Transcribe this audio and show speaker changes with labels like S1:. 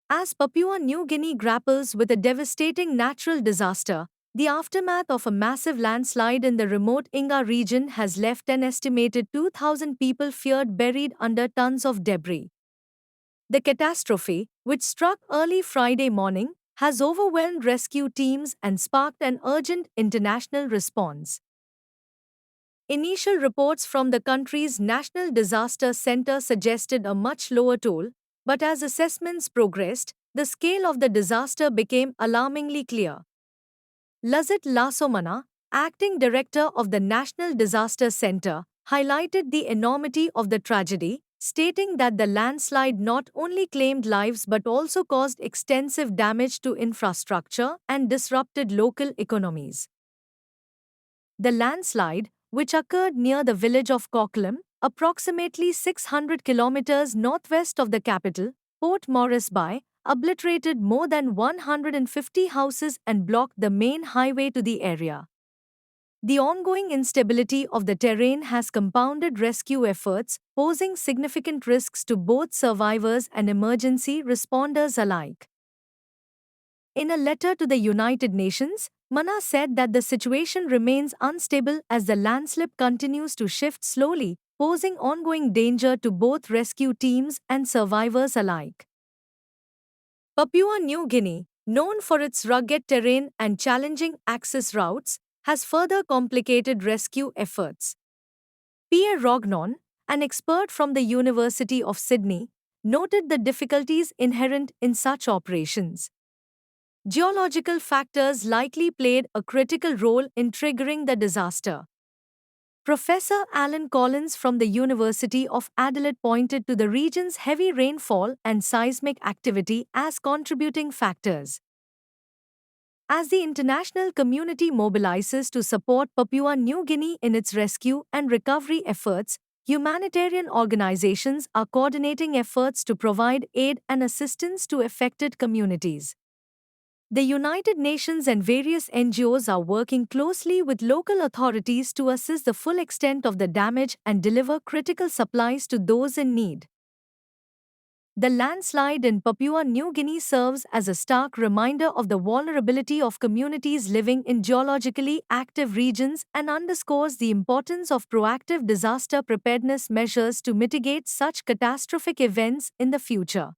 S1: As Papua New Guinea grapples with a devastating natural disaster, the aftermath of a massive landslide in the remote Inga region has left an estimated 2,000 people feared buried under tons of debris. The catastrophe, which struck early Friday morning, has overwhelmed rescue teams and sparked an urgent international response. Initial reports from the country's National Disaster Center suggested a much lower toll, but as assessments progressed, the scale of the disaster became alarmingly clear. Lazat Lasomana, acting director of the National Disaster Center, highlighted the enormity of the tragedy, stating that the landslide not only claimed lives but also caused extensive damage to infrastructure and disrupted local economies. The landslide, which occurred near the village of Koklam, approximately 600 kilometers northwest of the capital, Port Moresby, obliterated more than 150 houses and blocked the main highway to the area. The ongoing instability of the terrain has compounded rescue efforts, posing significant risks to both survivors and emergency responders alike. In a letter to the United Nations, Mana said that the situation remains unstable as the landslip continues to shift slowly, posing ongoing danger to both rescue teams and survivors alike. Papua New Guinea, known for its rugged terrain and challenging access routes, has further complicated rescue efforts. Pierre Rognon, an expert from the University of Sydney, noted the difficulties inherent in such operations. Geological factors likely played a critical role in triggering the disaster. Professor Alan Collins from the University of Adelaide pointed to the region's heavy rainfall and seismic activity as contributing factors. As the international community mobilizes to support Papua New Guinea in its rescue and recovery efforts, humanitarian organizations are coordinating efforts to provide aid and assistance to affected communities. The United Nations and various NGOs are working closely with local authorities to assess the full extent of the damage and deliver critical supplies to those in need. The landslide in Papua New Guinea serves as a stark reminder of the vulnerability of communities living in geologically active regions and underscores the importance of proactive disaster preparedness measures to mitigate such catastrophic events in the future.